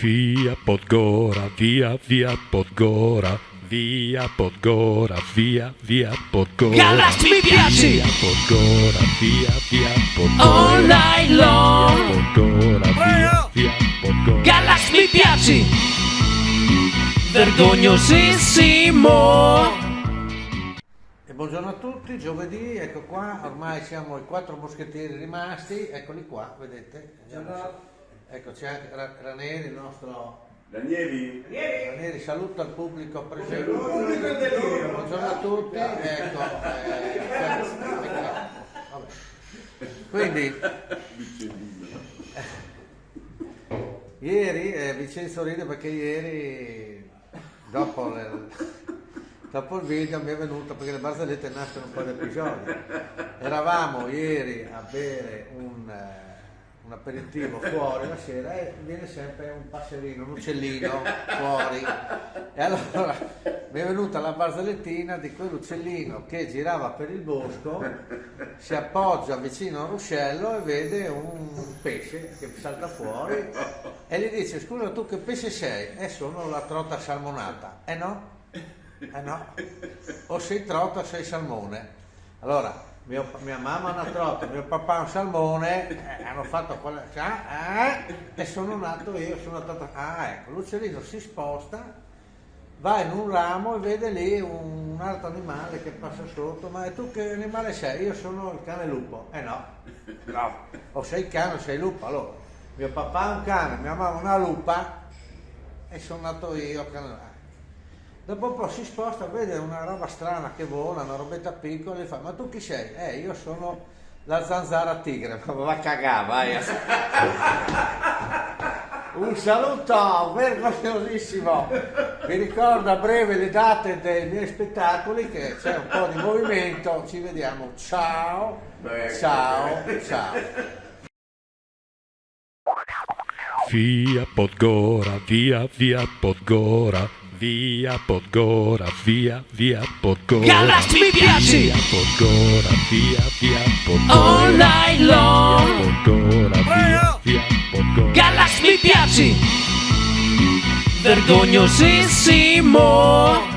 Via Podgora, via Podgora, via Podgora, via Podgora. Galax mi piaci! Via Podgora, via Podgora. All night long! Via Podgora, via Podgora. Galax mi piaci! Vergognosissimo! E buongiorno a tutti, giovedì, ecco qua, ormai siamo i 4 moschettieri rimasti, eccoli qua, vedete? Ecco, c'è anche Ranieri, il nostro... Ranieri, saluta il pubblico presente. Buongiorno a tutti, ecco. Vabbè. Quindi, ieri, Vincenzo ride perché ieri, dopo il video mi è venuto, perché le barzellette nascono un po' di episodi. Eravamo ieri a bere un aperitivo fuori la sera e viene sempre un passerino, un uccellino fuori. E allora mi è venuta la barzellettina di quell'uccellino che girava per il bosco, si appoggia vicino a un ruscello e vede un pesce che salta fuori e gli dice: scusa, tu che pesce sei? Sono la trota salmonata. No. O sei trota o sei salmone. Allora mia mamma è una trota, mio papà è un salmone, hanno fatto quella e sono nato io, sono una trota. Ecco, l'uccellino si sposta, va in un ramo e vede lì un altro animale che passa sotto. Ma tu che animale sei? Io sono il cane lupo. No, o sei cane o sei lupo. Allora mio papà è un cane, mia mamma una lupa e sono nato io cane. Dopo un po' si sposta, vede una roba strana che vola, una robetta piccola, e fa: ma tu chi sei? Io sono la zanzara tigre. Ma va a cagare, vai. Un saluto vergognosissimo. Vi ricordo a breve le date dei miei spettacoli, che c'è un po' di movimento. Ci vediamo. Ciao. Ciao. Via Podgora, via Podgora. Via Podgora, via Podgora. Galax mi piaci! Via Podgora, via Podgora. All night long! Via Podgora, via Podgora. Galax mi piaci! Vergognosissimo!